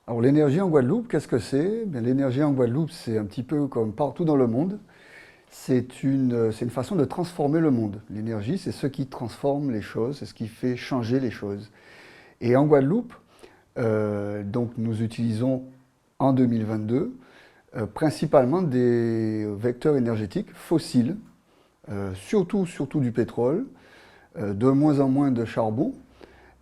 Alors l'énergie en Guadeloupe, qu'est-ce que c'est? Bien, l'énergie en Guadeloupe, c'est un petit peu comme partout dans le monde. C'est une façon de transformer le monde. L'énergie, c'est ce qui transforme les choses, c'est ce qui fait changer les choses. Et en Guadeloupe, donc nous utilisons en 2022 principalement des vecteurs énergétiques fossiles, surtout du pétrole, de moins en moins de charbon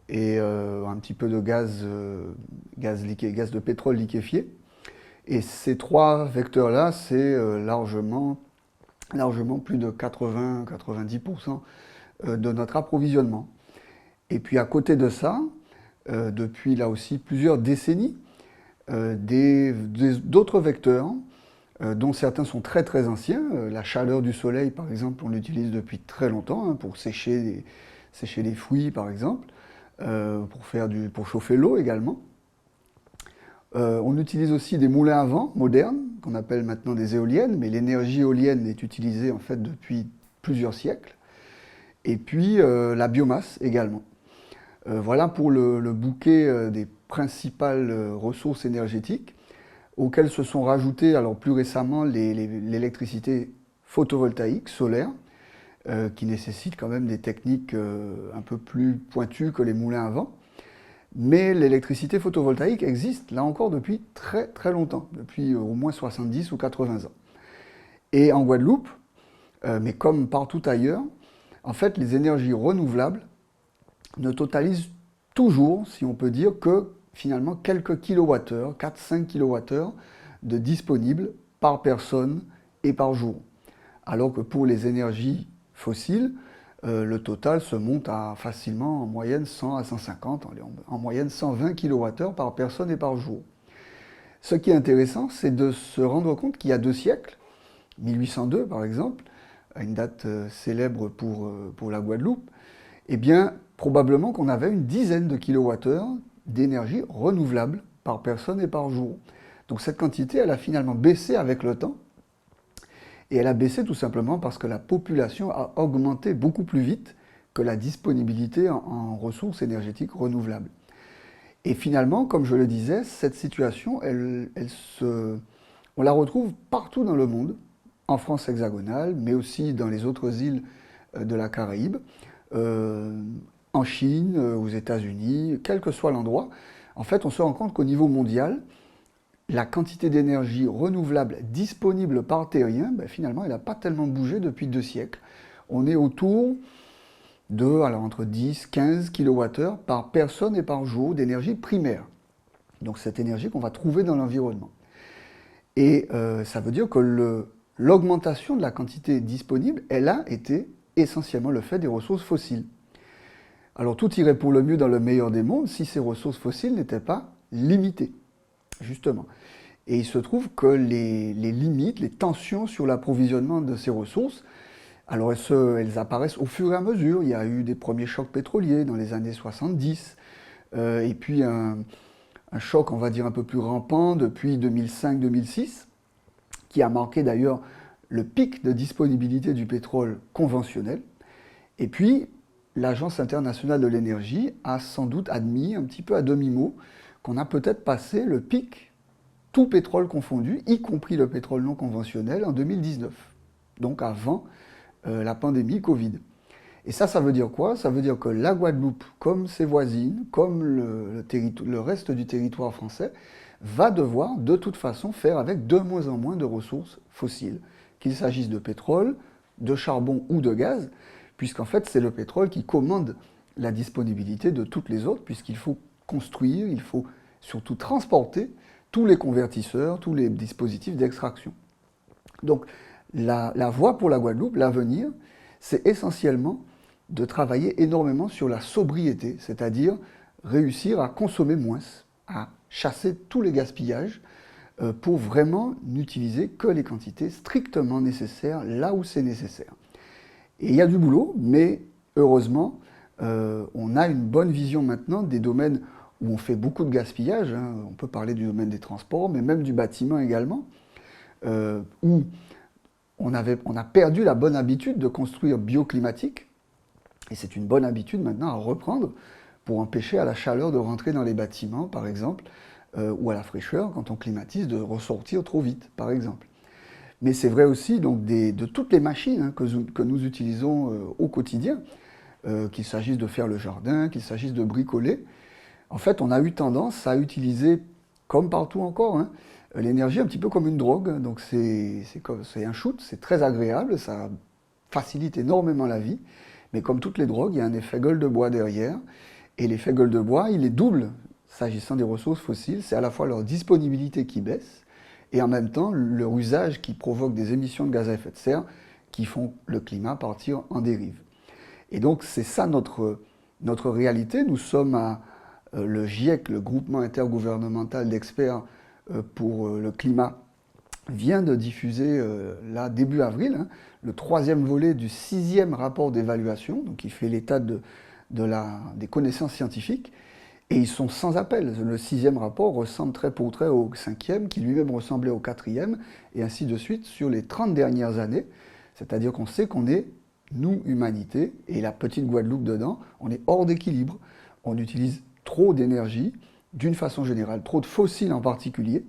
et un petit peu de gaz de pétrole liquéfié. Et ces trois vecteurs-là, c'est largement plus de 80-90% de notre approvisionnement. Et puis à côté de ça, depuis là aussi plusieurs décennies, d'autres vecteurs, dont certains sont très très anciens. La chaleur du soleil, par exemple, on l'utilise depuis très longtemps pour sécher les fruits, par exemple, pour chauffer l'eau également. On utilise aussi des moulins à vent modernes, qu'on appelle maintenant des éoliennes, mais l'énergie éolienne est utilisée en fait depuis plusieurs siècles. Et puis la biomasse également. Voilà pour le bouquet des principales ressources énergétiques auxquelles se sont rajoutées alors plus récemment l'électricité photovoltaïque, solaire, qui nécessite quand même des techniques un peu plus pointues que les moulins à vent. Mais l'électricité photovoltaïque existe là encore depuis très très longtemps, depuis au moins 70 ou 80 ans. Et en Guadeloupe, mais comme partout ailleurs, en fait les énergies renouvelables ne totalisent toujours, si on peut dire, que finalement quelques kilowattheures, 4-5 kilowattheures de disponibles par personne et par jour. Alors que pour les énergies fossiles, le total se monte à facilement en moyenne 100 à 150, en moyenne 120 kWh par personne et par jour. Ce qui est intéressant, c'est de se rendre compte qu'il y a 2 siècles, 1802 par exemple, à une date célèbre pour la Guadeloupe, eh bien, probablement qu'on avait une dizaine de kilowattheures d'énergie renouvelable par personne et par jour. Donc cette quantité, elle a finalement baissé avec le temps. Et elle a baissé tout simplement parce que la population a augmenté beaucoup plus vite que la disponibilité en ressources énergétiques renouvelables. Et finalement, comme je le disais, cette situation, on la retrouve partout dans le monde, en France hexagonale, mais aussi dans les autres îles de la Caraïbe, en Chine, aux États-Unis, quel que soit l'endroit. En fait, on se rend compte qu'au niveau mondial, la quantité d'énergie renouvelable disponible par terrien, finalement, elle n'a pas tellement bougé depuis 2 siècles. On est autour de, alors entre 10, 15 kWh par personne et par jour d'énergie primaire. Donc cette énergie qu'on va trouver dans l'environnement. Et ça veut dire que l'augmentation de la quantité disponible, elle a été essentiellement le fait des ressources fossiles. Alors tout irait pour le mieux dans le meilleur des mondes si ces ressources fossiles n'étaient pas limitées. Justement. Et il se trouve que les limites, les tensions sur l'approvisionnement de ces ressources, alors elles apparaissent au fur et à mesure. Il y a eu des premiers chocs pétroliers dans les années 70, et puis un choc, on va dire, un peu plus rampant depuis 2005-2006, qui a marqué d'ailleurs le pic de disponibilité du pétrole conventionnel. Et puis, l'Agence internationale de l'énergie a sans doute admis, un petit peu à demi-mot, qu'on a peut-être passé le pic, tout pétrole confondu, y compris le pétrole non conventionnel, en 2019, donc avant la pandémie Covid. Et ça veut dire quoi? Ça veut dire que la Guadeloupe, comme ses voisines, comme le reste du territoire français, va devoir de toute façon faire avec de moins en moins de ressources fossiles, qu'il s'agisse de pétrole, de charbon ou de gaz, puisqu'en fait c'est le pétrole qui commande la disponibilité de toutes les autres, puisqu'il faut construire, il faut surtout transporter tous les convertisseurs, tous les dispositifs d'extraction. Donc la voie pour la Guadeloupe, l'avenir, c'est essentiellement de travailler énormément sur la sobriété, c'est-à-dire réussir à consommer moins, à chasser tous les gaspillages pour vraiment n'utiliser que les quantités strictement nécessaires là où c'est nécessaire. Et il y a du boulot, mais heureusement, on a une bonne vision maintenant des domaines où on fait beaucoup de gaspillage. On peut parler du domaine des transports, mais même du bâtiment également, où on a perdu la bonne habitude de construire bioclimatique. Et c'est une bonne habitude maintenant à reprendre pour empêcher à la chaleur de rentrer dans les bâtiments, par exemple, ou à la fraîcheur, quand on climatise, de ressortir trop vite, par exemple. Mais c'est vrai aussi donc, de toutes les machines que nous utilisons au quotidien, qu'il s'agisse de faire le jardin, qu'il s'agisse de bricoler. En fait, on a eu tendance à utiliser, comme partout encore, l'énergie un petit peu comme une drogue. Donc c'est un shoot, c'est très agréable, ça facilite énormément la vie. Mais comme toutes les drogues, il y a un effet gueule de bois derrière. Et l'effet gueule de bois, il est double s'agissant des ressources fossiles. C'est à la fois leur disponibilité qui baisse et en même temps leur usage qui provoque des émissions de gaz à effet de serre qui font le climat partir en dérive. Et donc c'est ça notre réalité. Nous sommes à le GIEC, le groupement intergouvernemental d'experts pour le climat, vient de diffuser, là, début avril, le 3e volet du 6e rapport d'évaluation, donc qui fait l'état des connaissances scientifiques, et ils sont sans appel. Le 6e rapport ressemble trait pour trait au 5e, qui lui-même ressemblait au 4e, et ainsi de suite sur les 30 dernières années. C'est-à-dire qu'on sait qu'on est, nous, humanité, et la petite Guadeloupe dedans, on est hors d'équilibre. On utilise trop d'énergie, d'une façon générale, trop de fossiles en particulier,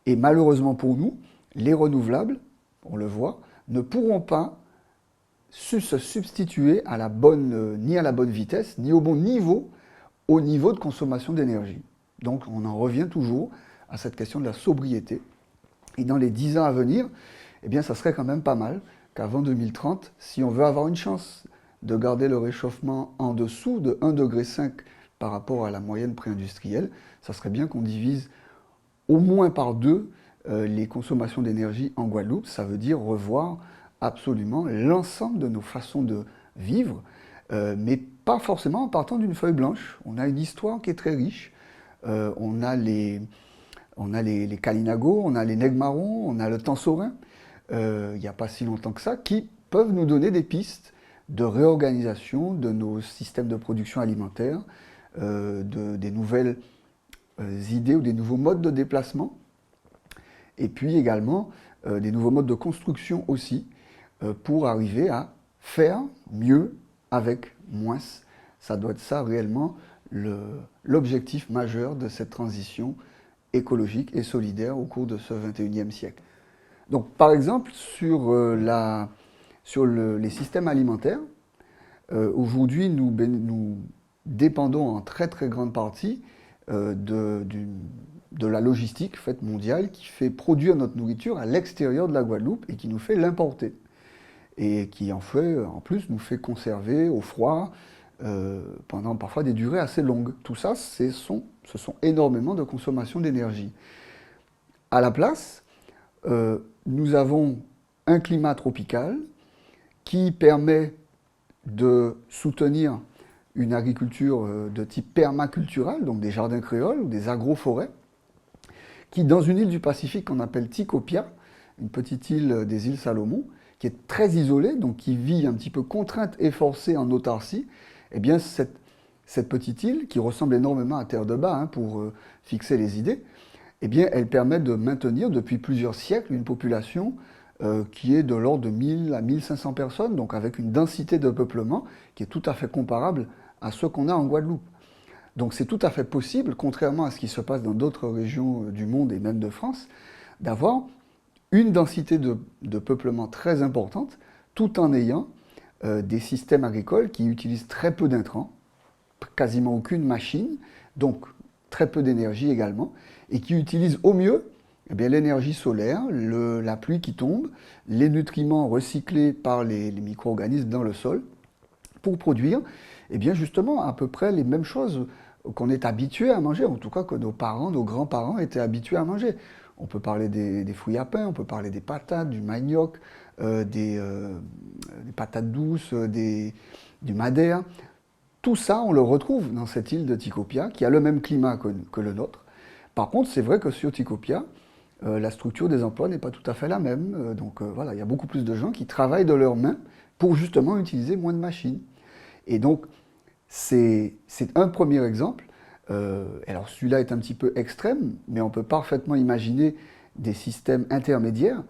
et malheureusement pour nous, les renouvelables, on le voit, ne pourront pas se substituer ni à la bonne vitesse, ni au bon niveau, au niveau de consommation d'énergie. Donc on en revient toujours à cette question de la sobriété. Et dans les 10 ans à venir, eh bien, ça serait quand même pas mal qu'avant 2030, si on veut avoir une chance de garder le réchauffement en dessous de 1,5 degré par rapport à la moyenne pré-industrielle, ça serait bien qu'on divise au moins par 2 les consommations d'énergie en Guadeloupe. Ça veut dire revoir absolument l'ensemble de nos façons de vivre, mais pas forcément en partant d'une feuille blanche. On a une histoire qui est très riche. On a les Kalinago, on a les Nègres-Marrons, on a le Tansorin, il n'y a pas si longtemps que ça, qui peuvent nous donner des pistes de réorganisation de nos systèmes de production alimentaire, des nouvelles idées ou des nouveaux modes de déplacement, et puis également des nouveaux modes de construction aussi, pour arriver à faire mieux avec moins. Ça doit être ça réellement l'objectif majeur de cette transition écologique et solidaire au cours de ce 21e siècle. Donc par exemple, sur les systèmes alimentaires, aujourd'hui nous dépendons en très très grande partie de la logistique faite mondiale qui fait produire notre nourriture à l'extérieur de la Guadeloupe et qui nous fait l'importer. Et qui en plus nous fait conserver au froid pendant parfois des durées assez longues. Tout ça, ce sont énormément de consommation d'énergie. À la place, nous avons un climat tropical qui permet de soutenir une agriculture de type permacultural, donc des jardins créoles ou des agroforêts, qui, dans une île du Pacifique qu'on appelle Tikopia, une petite île des îles Salomon, qui est très isolée, donc qui vit un petit peu contrainte et forcée en autarcie, eh bien cette petite île, qui ressemble énormément à Terre de Bas pour fixer les idées, eh bien elle permet de maintenir depuis plusieurs siècles une population qui est de l'ordre de 1000 à 1500 personnes, donc avec une densité de peuplement qui est tout à fait comparable à ce qu'on a en Guadeloupe. Donc c'est tout à fait possible, contrairement à ce qui se passe dans d'autres régions du monde et même de France, d'avoir une densité de peuplement très importante, tout en ayant des systèmes agricoles qui utilisent très peu d'intrants, quasiment aucune machine, donc très peu d'énergie également, et qui utilisent au mieux l'énergie solaire, la pluie qui tombe, les nutriments recyclés par les micro-organismes dans le sol, pour produire justement à peu près les mêmes choses qu'on est habitué à manger, en tout cas que nos parents, nos grands-parents étaient habitués à manger. On peut parler des fruits à pain, on peut parler des patates, du manioc, des patates douces, du madère. Tout ça, on le retrouve dans cette île de Tikopia, qui a le même climat que le nôtre. Par contre, c'est vrai que sur Tikopia, la structure des emplois n'est pas tout à fait la même. Donc voilà, il y a beaucoup plus de gens qui travaillent de leurs mains pour justement utiliser moins de machines. Et donc, c'est un premier exemple. Alors celui-là est un petit peu extrême, mais on peut parfaitement imaginer des systèmes intermédiaires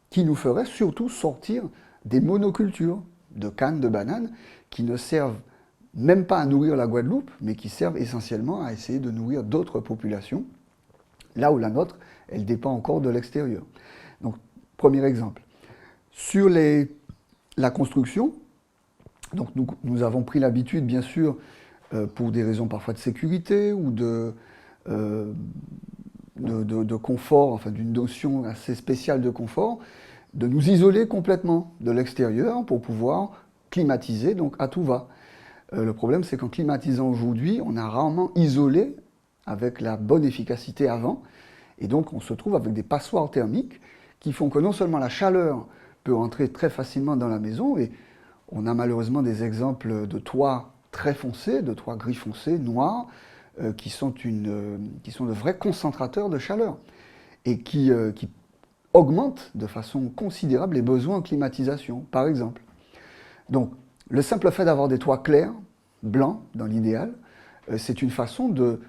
qui nous feraient surtout sortir des monocultures de cannes, de bananes, qui ne servent même pas à nourrir la Guadeloupe, mais qui servent essentiellement à essayer de nourrir d'autres populations là où la nôtre, elle dépend encore de l'extérieur. Donc, premier exemple. Sur la construction, donc nous avons pris l'habitude, bien sûr, pour des raisons parfois de sécurité ou de confort, enfin d'une notion assez spéciale de confort, de nous isoler complètement de l'extérieur pour pouvoir climatiser, donc à tout va. Le problème, c'est qu'en climatisant aujourd'hui, on a rarement isolé avec la bonne efficacité avant, et donc on se trouve avec des passoires thermiques qui font que non seulement la chaleur peut entrer très facilement dans la maison, et on a malheureusement des exemples de toits très foncés, de toits gris foncé, noirs, qui sont de vrais concentrateurs de chaleur et qui augmentent de façon considérable les besoins en climatisation, par exemple. Donc, le simple fait d'avoir des toits clairs, blancs dans l'idéal, c'est une façon de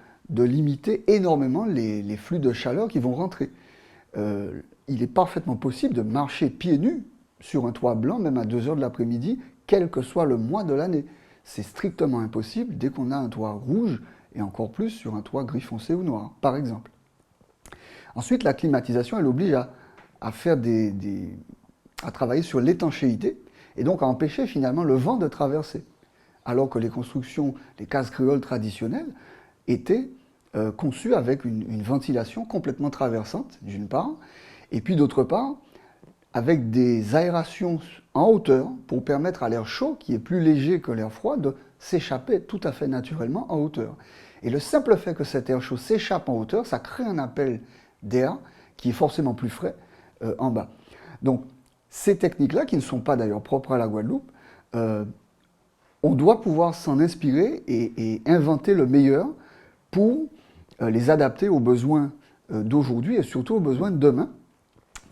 limiter énormément les flux de chaleur qui vont rentrer. Il est parfaitement possible de marcher pieds nus sur un toit blanc, même à 2 heures de l'après-midi, quel que soit le mois de l'année. C'est strictement impossible dès qu'on a un toit rouge, et encore plus sur un toit gris foncé ou noir, par exemple. Ensuite, la climatisation, elle oblige à travailler sur l'étanchéité, et donc à empêcher finalement le vent de traverser. Alors que les constructions, les cases créoles traditionnelles, étaient conçues avec une ventilation complètement traversante, d'une part, et puis d'autre part, avec des aérations en hauteur pour permettre à l'air chaud, qui est plus léger que l'air froid, de s'échapper tout à fait naturellement en hauteur. Et le simple fait que cet air chaud s'échappe en hauteur, ça crée un appel d'air qui est forcément plus frais en bas. Donc, ces techniques-là, qui ne sont pas d'ailleurs propres à la Guadeloupe, on doit pouvoir s'en inspirer et inventer le meilleur pour les adapter aux besoins d'aujourd'hui et surtout aux besoins de demain.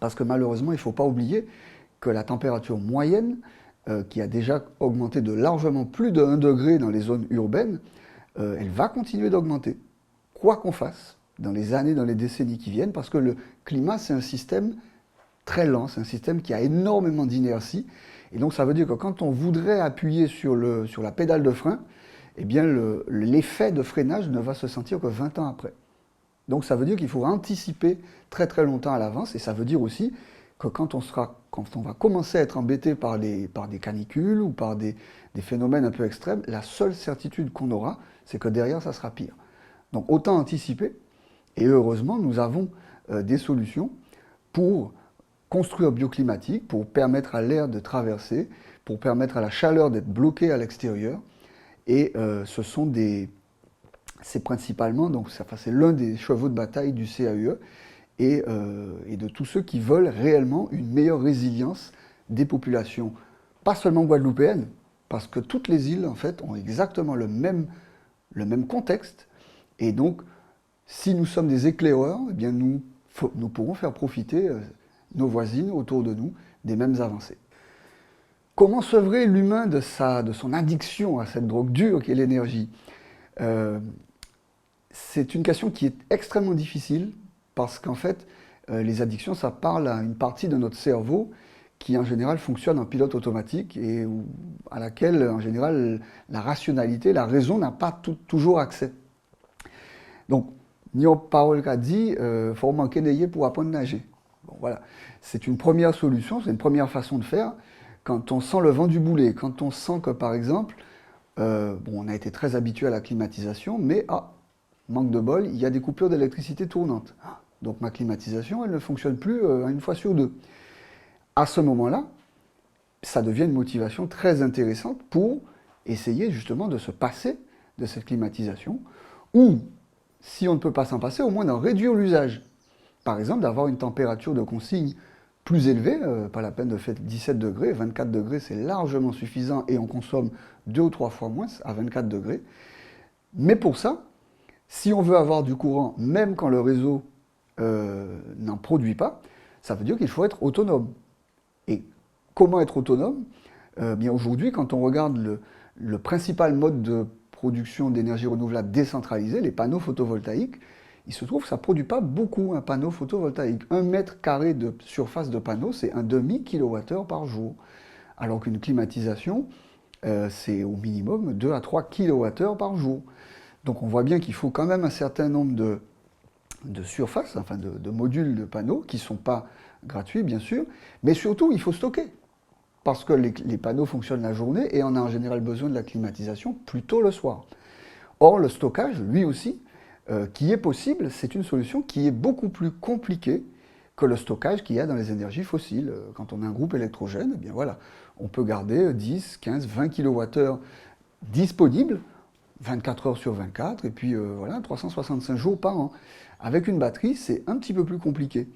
Parce que malheureusement, il ne faut pas oublier que la température moyenne, qui a déjà augmenté de largement plus de 1 degré dans les zones urbaines, elle va continuer d'augmenter, quoi qu'on fasse, dans les années, dans les décennies qui viennent, parce que le climat, c'est un système très lent, c'est un système qui a énormément d'inertie, et donc ça veut dire que quand on voudrait appuyer sur la pédale de frein, eh bien l'effet de freinage ne va se sentir que 20 ans après. Donc ça veut dire qu'il faut anticiper très très longtemps à l'avance, et ça veut dire aussi que quand on va commencer à être embêté par des canicules ou par des phénomènes un peu extrêmes, la seule certitude qu'on aura, c'est que derrière, ça sera pire. Donc autant anticiper, et heureusement, nous avons des solutions pour construire bioclimatique, pour permettre à l'air de traverser, pour permettre à la chaleur d'être bloquée à l'extérieur, et c'est principalement, donc c'est l'un des chevaux de bataille du CAUE et de tous ceux qui veulent réellement une meilleure résilience des populations, pas seulement guadeloupéennes, parce que toutes les îles en fait ont exactement le même contexte, et donc si nous sommes des éclaireurs, eh bien nous pourrons faire profiter nos voisines autour de nous des mêmes avancées. Comment sevrer l'humain de son addiction à cette drogue dure qu'est l'énergie ? C'est une question qui est extrêmement difficile parce qu'en fait, les addictions, ça parle à une partie de notre cerveau qui en général fonctionne en pilote automatique et à laquelle en général la rationalité, la raison n'a pas toujours accès. Donc, Nio Paul a dit, faut manquer d'ayer pour apprendre à nager. Bon, voilà. C'est une première solution, c'est une première façon de faire. Quand on sent le vent du boulet, quand on sent que par exemple, on a été très habitué à la climatisation, mais manque de bol, il y a des coupures d'électricité tournantes. Donc ma climatisation, elle ne fonctionne plus une fois sur 2. À ce moment-là, ça devient une motivation très intéressante pour essayer justement de se passer de cette climatisation, ou, si on ne peut pas s'en passer, au moins d'en réduire l'usage. Par exemple, d'avoir une température de consigne plus élevée, pas la peine de faire 17 degrés, 24 degrés c'est largement suffisant et on consomme 2 ou 3 fois moins à 24 degrés. Mais pour ça, si on veut avoir du courant, même quand le réseau n'en produit pas, ça veut dire qu'il faut être autonome. Et comment être autonome ? Bien aujourd'hui, quand on regarde le principal mode de production d'énergie renouvelable décentralisée, les panneaux photovoltaïques, il se trouve que ça ne produit pas beaucoup un panneau photovoltaïque. 1 mètre carré de surface de panneau, c'est un demi-kilowattheure par jour. Alors qu'une climatisation, c'est au minimum 2 à 3 kWh par jour. Donc on voit bien qu'il faut quand même un certain nombre surface, enfin de modules de panneaux qui ne sont pas gratuits, bien sûr, mais surtout, il faut stocker. Parce que les panneaux fonctionnent la journée et on a en général besoin de la climatisation plutôt le soir. Or, le stockage, lui aussi, qui est possible, c'est une solution qui est beaucoup plus compliquée que le stockage qu'il y a dans les énergies fossiles. Quand on a un groupe électrogène, eh bien voilà, on peut garder 10, 15, 20 kWh disponibles 24 heures sur 24, et puis voilà, 365 jours par an. Avec une batterie, c'est un petit peu plus compliqué.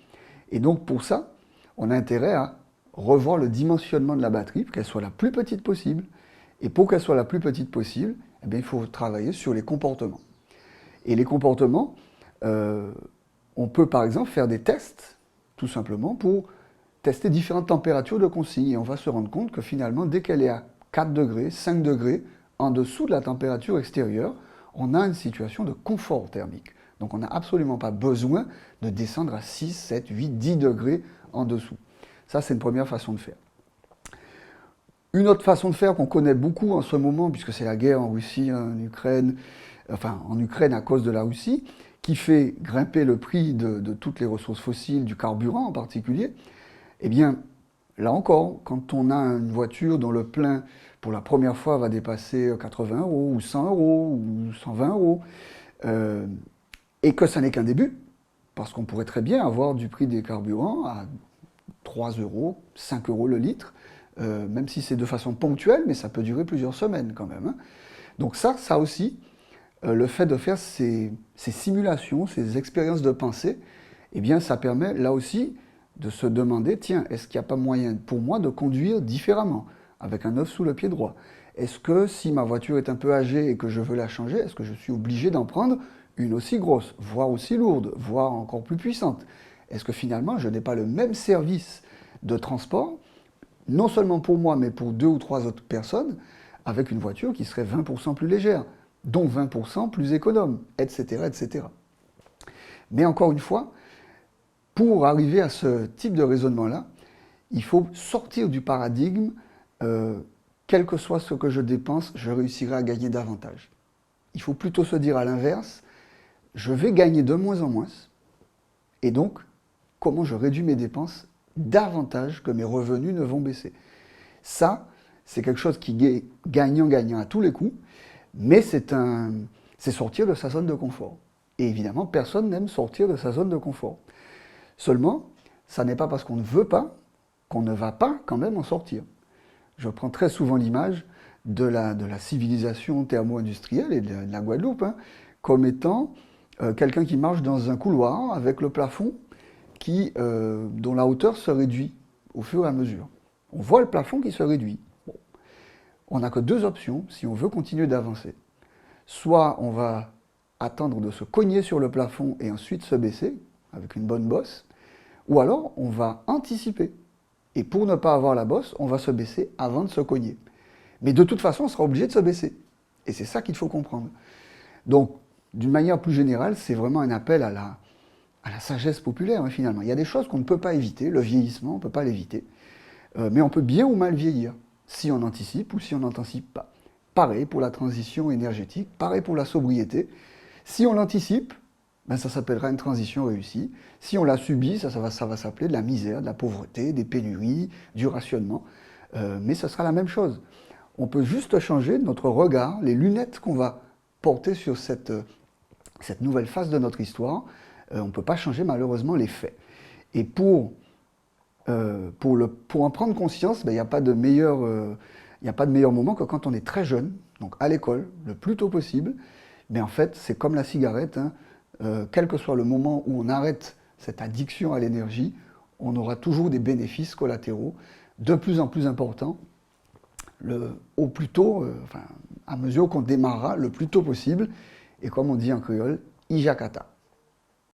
Et donc pour ça, on a intérêt à revoir le dimensionnement de la batterie, pour qu'elle soit la plus petite possible. Et pour qu'elle soit la plus petite possible, eh bien, il faut travailler sur les comportements. Et les comportements, on peut par exemple faire des tests, tout simplement, pour tester différentes températures de consigne. Et on va se rendre compte que finalement, dès qu'elle est à 4 degrés, 5 degrés, en dessous de la température extérieure, on a une situation de confort thermique. Donc on n'a absolument pas besoin de descendre à 6, 7, 8, 10 degrés en dessous. Ça, c'est une première façon de faire. Une autre façon de faire qu'on connaît beaucoup en ce moment, puisque c'est la guerre en Russie, en Ukraine, enfin en Ukraine à cause de la Russie, qui fait grimper le prix de toutes les ressources fossiles, du carburant en particulier, eh bien, là encore, quand on a une voiture dont le plein, pour la première fois, va dépasser 80 euros, ou 100 euros, ou 120 euros, et que ça n'est qu'un début, parce qu'on pourrait très bien avoir du prix des carburants à 3 euros, 5 euros le litre, même si c'est de façon ponctuelle, mais ça peut durer plusieurs semaines quand même. Hein. Donc ça aussi, le fait de faire ces simulations, ces expériences de pensée, eh bien ça permet là aussi de se demander, tiens, est-ce qu'il n'y a pas moyen pour moi de conduire différemment, avec un œuf sous le pied droit? Est-ce que si ma voiture est un peu âgée et que je veux la changer, est-ce que je suis obligé d'en prendre une aussi grosse, voire aussi lourde, voire encore plus puissante? Est-ce que finalement je n'ai pas le même service de transport, non seulement pour moi, mais pour 2 ou 3 autres personnes, avec une voiture qui serait 20% plus légère, dont 20% plus économe, etc., etc. Mais encore une fois, pour arriver à ce type de raisonnement-là, il faut sortir du paradigme quel que soit ce que je dépense, je réussirai à gagner davantage. Il faut plutôt se dire à l'inverse, je vais gagner de moins en moins, et donc, comment je réduis mes dépenses davantage que mes revenus ne vont baisser. Ça, c'est quelque chose qui est gagnant-gagnant à tous les coups, mais c'est sortir de sa zone de confort. Et évidemment, personne n'aime sortir de sa zone de confort. Seulement, ça n'est pas parce qu'on ne veut pas qu'on ne va pas quand même en sortir. Je prends très souvent l'image de la civilisation thermo-industrielle et de la Guadeloupe, hein, comme étant quelqu'un qui marche dans un couloir avec le plafond dont la hauteur se réduit au fur et à mesure. On voit le plafond qui se réduit. Bon. On n'a que 2 options si on veut continuer d'avancer. Soit on va attendre de se cogner sur le plafond et ensuite se baisser avec une bonne bosse, ou alors on va anticiper. Et pour ne pas avoir la bosse, on va se baisser avant de se cogner. Mais de toute façon, on sera obligé de se baisser. Et c'est ça qu'il faut comprendre. Donc, d'une manière plus générale, c'est vraiment un appel à la sagesse populaire, hein, finalement. Il y a des choses qu'on ne peut pas éviter, le vieillissement, on ne peut pas l'éviter, mais on peut bien ou mal vieillir, si on anticipe ou si on n'anticipe pas. Pareil pour la transition énergétique, pareil pour la sobriété. Si on l'anticipe, ben ça s'appellera une transition réussie. Si on la subit, ça va s'appeler de la misère, de la pauvreté, des pénuries, du rationnement. Mais ce sera la même chose. On peut juste changer notre regard, les lunettes qu'on va porter sur cette nouvelle phase de notre histoire. On ne peut pas changer malheureusement les faits. Et pour en prendre conscience, ben, il n'y a pas de meilleur moment que quand on est très jeune, donc à l'école, le plus tôt possible. Mais en fait, c'est comme la cigarette, hein, quel que soit le moment où on arrête cette addiction à l'énergie, on aura toujours des bénéfices collatéraux de plus en plus importants, au plus tôt, à mesure qu'on démarrera le plus tôt possible. Et comme on dit en créole, Ijakata.